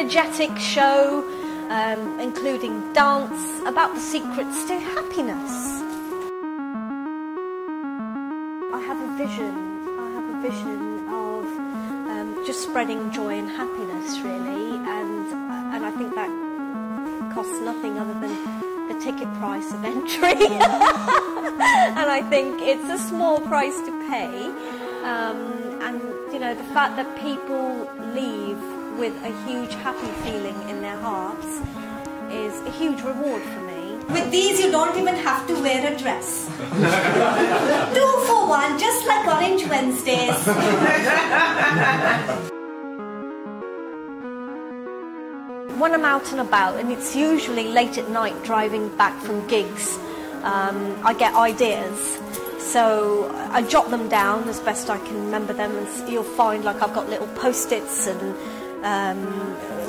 energetic show, including dance, about the secrets to happiness. I have a vision of just spreading joy and happiness, really, and I think that costs nothing other than the ticket price of entry. And I think it's a small price to pay, and you know, the fact that people leave with a huge happy feeling in their hearts is a huge reward for me. With these you don't even have to wear a dress. 2 for 1, just like Orange Wednesdays. When I'm out and about, and it's usually late at night driving back from gigs, I get ideas. So I jot them down as best I can remember them, and you'll find like I've got little post-its and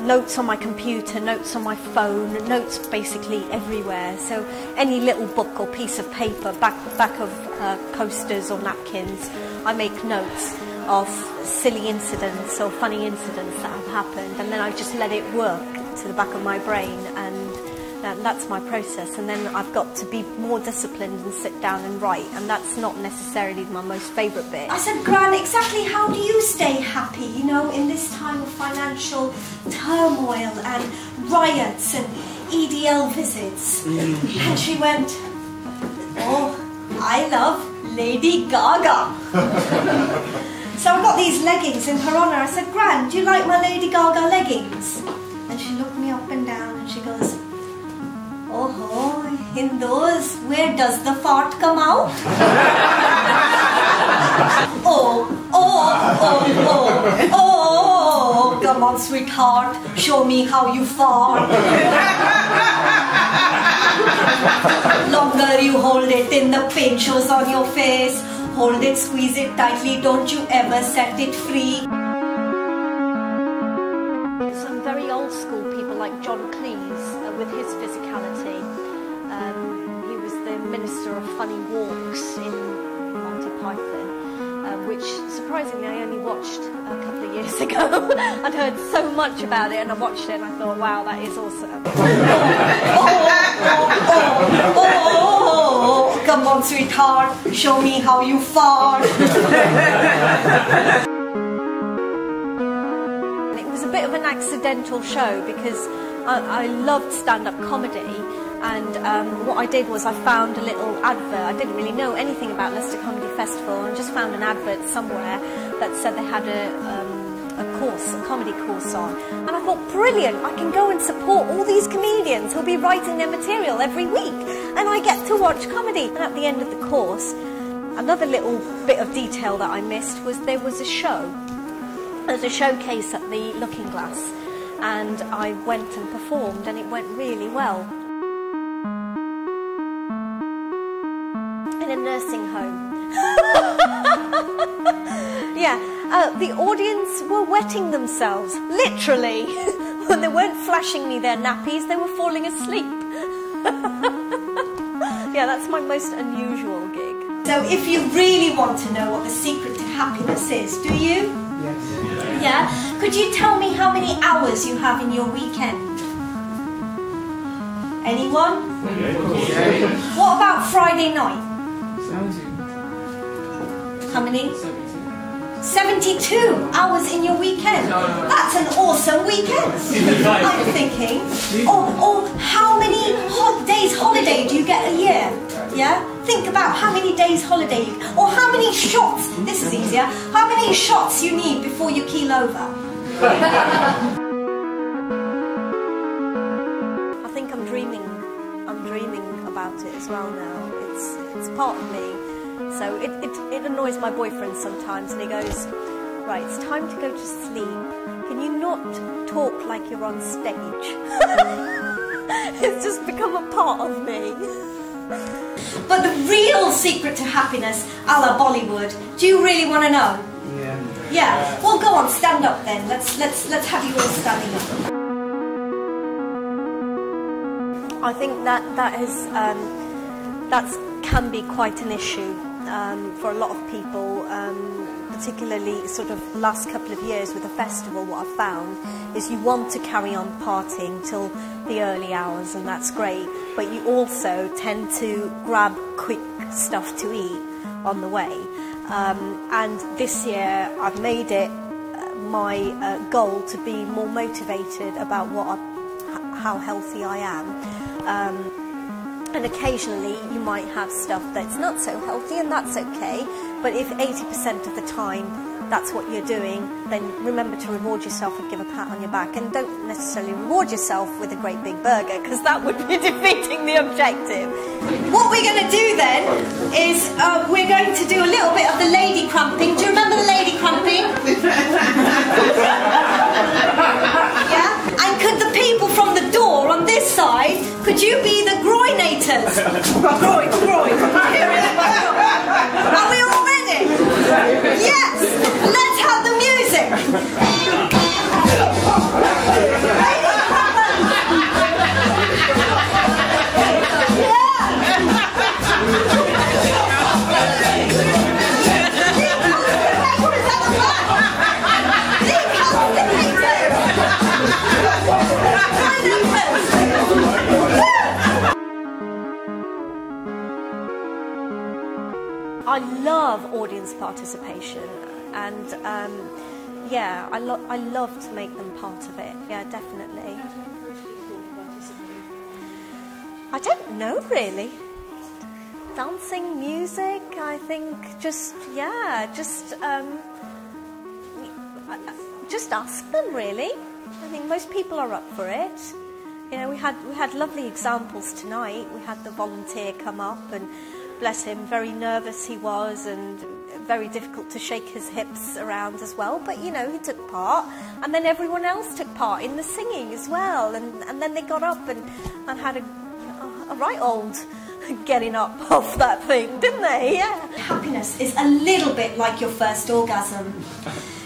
notes on my computer, notes on my phone, notes basically everywhere. So any little book or piece of paper, back of coasters or napkins, I make notes of silly incidents or funny incidents that have happened, and then I just let it work to the back of my brain, and that's my process. And then I've got to be more disciplined and sit down and write, and that's not necessarily my most favourite bit. I said, Gran, exactly how do you stay happy, you know, in this time of financial turmoil and riots and EDL visits? And she went, oh, I love Lady Gaga. So I got these leggings in her honour. I said, Gran, do you like my Lady Gaga leggings? And she looked me up and down and she goes, oh, in those, where does the fart come out? Oh, come on, sweetheart, show me how you fart. Longer you hold it in the pinchos on your face. Hold it, squeeze it tightly, don't you ever set it free. Some very old school people like John Cleese, with his physicality. He was the Minister of Funny Walks in Monty Python, which surprisingly I only watched a couple of years ago. I'd heard so much about it and I watched it and I thought, wow, that is awesome. Oh, come on, sweetheart, show me how you fart. It was a bit of an accidental show because I loved stand-up comedy, and what I did was I found a little advert. I didn't really know anything about Leicester Comedy Festival, and just found an advert somewhere that said they had a course, a comedy course on, and I thought, brilliant, I can go and support all these comedians who'll be writing their material every week, and I get to watch comedy. And at the end of the course, another little bit of detail that I missed was there was a show. There was a showcase at the Looking Glass, and I went and performed, and it went really well. In a nursing home. Yeah, the audience were wetting themselves, literally. When they weren't flashing me their nappies, they were falling asleep. Yeah, that's my most unusual gig. So if you really want to know what the secret to happiness is, do you? Yes. Yeah? Could you tell me how many hours you have in your weekend? Anyone? What about Friday night? 70. How many? 72 hours in your weekend. That's an awesome weekend. I'm thinking. Or how many days holiday do you get a year? Yeah? Think about how many days holiday or how many shots, this is easier, how many shots you need before you keel over. I think I'm dreaming about it as well now. It's part of me. So it annoys my boyfriend sometimes, and he goes, right, it's time to go to sleep. Can you not talk like you're on stage? It's just become a part of me. But the real secret to happiness, a la Bollywood, do you really want to know? Yeah. Yeah. Well, go on, stand up then. Let's have you all standing up. I think that can be quite an issue for a lot of people. The particularly sort of last couple of years with the festival, what I've found is you want to carry on partying till the early hours, and that's great, but you also tend to grab quick stuff to eat on the way. And this year I've made it my goal to be more motivated about how healthy I am. And occasionally you might have stuff that's not so healthy, and that's okay, but if 80% of the time that's what you're doing, then remember to reward yourself and give a pat on your back, and don't necessarily reward yourself with a great big burger, because that would be defeating the objective. What we're going to do then is we're going to do a little bit of the lady crumping. Do you remember the lady crumping? Yeah? And could the people from the door on this side, could you be the groinators? Groin. Are we all ready? Yes! Let's have the music! I love audience participation, and yeah, I love to make them part of it. Yeah, definitely. I don't know really. Dancing, music, I think just ask them really. I think most people are up for it. You know, we had lovely examples tonight. We had the volunteer come up, and bless him, very nervous he was, and very difficult to shake his hips around as well, but you know, he took part, and then everyone else took part in the singing as well, and then they got up and had a right old getting up off that thing, didn't they? Yeah. Happiness is a little bit like your first orgasm.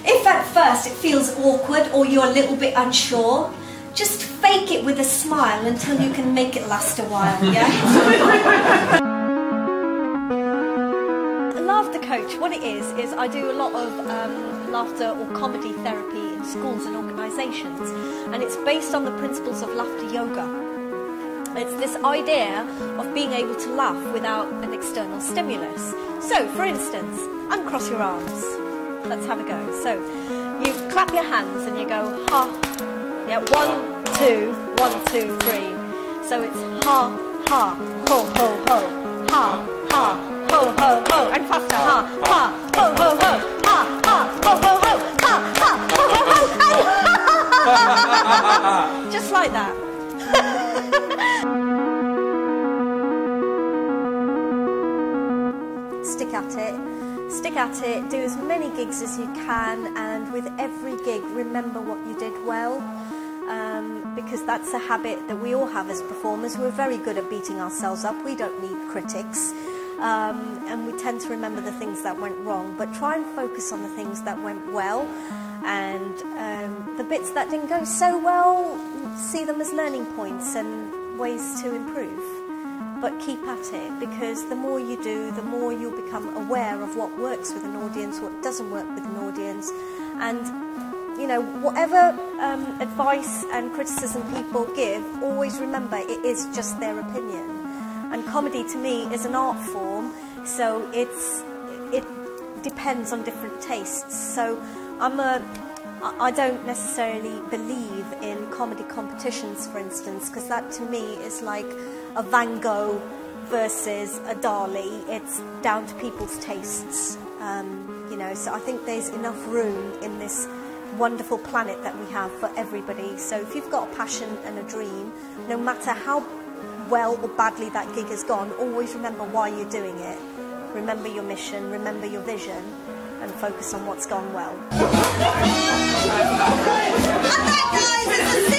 If at first it feels awkward or you're a little bit unsure, just fake it with a smile until you can make it last a while, yeah? Laughter coach, what it is I do a lot of laughter or comedy therapy in schools and organisations, and it's based on the principles of laughter yoga. It's this idea of being able to laugh without an external stimulus. So, for instance, uncross your arms. Let's have a go. So, you clap your hands and you go, ha. Yeah, 1, 2, 1, 2, 3. So it's ha, ha, ho, ho, ho. Ha, ha, ho, ho, ho. And faster. Ha, ha, ho, ho, ho. Ha, ha, ho, ho, ho. Ha, ha, ho, ho, ho. Just like that. Stick at it, do as many gigs as you can, and with every gig remember what you did well, because that's a habit that we all have as performers. We're very good at beating ourselves up, we don't need critics, and we tend to remember the things that went wrong, but try and focus on the things that went well, and the bits that didn't go so well, see them as learning points and ways to improve. But keep at it, because the more you do, the more you'll become aware of what works with an audience, what doesn't work with an audience, and you know, whatever advice and criticism people give, always remember it is just their opinion. And comedy to me is an art form, so it depends on different tastes. So I don't necessarily believe in comedy competitions, for instance, because that to me is like a Van Gogh versus a Dali. It's down to people's tastes, you know, so I think there's enough room in this wonderful planet that we have for everybody. So if you've got a passion and a dream, no matter how well or badly that gig has gone, always remember why you're doing it. Remember your mission, remember your vision, and focus on what's gone well. And that, guys, is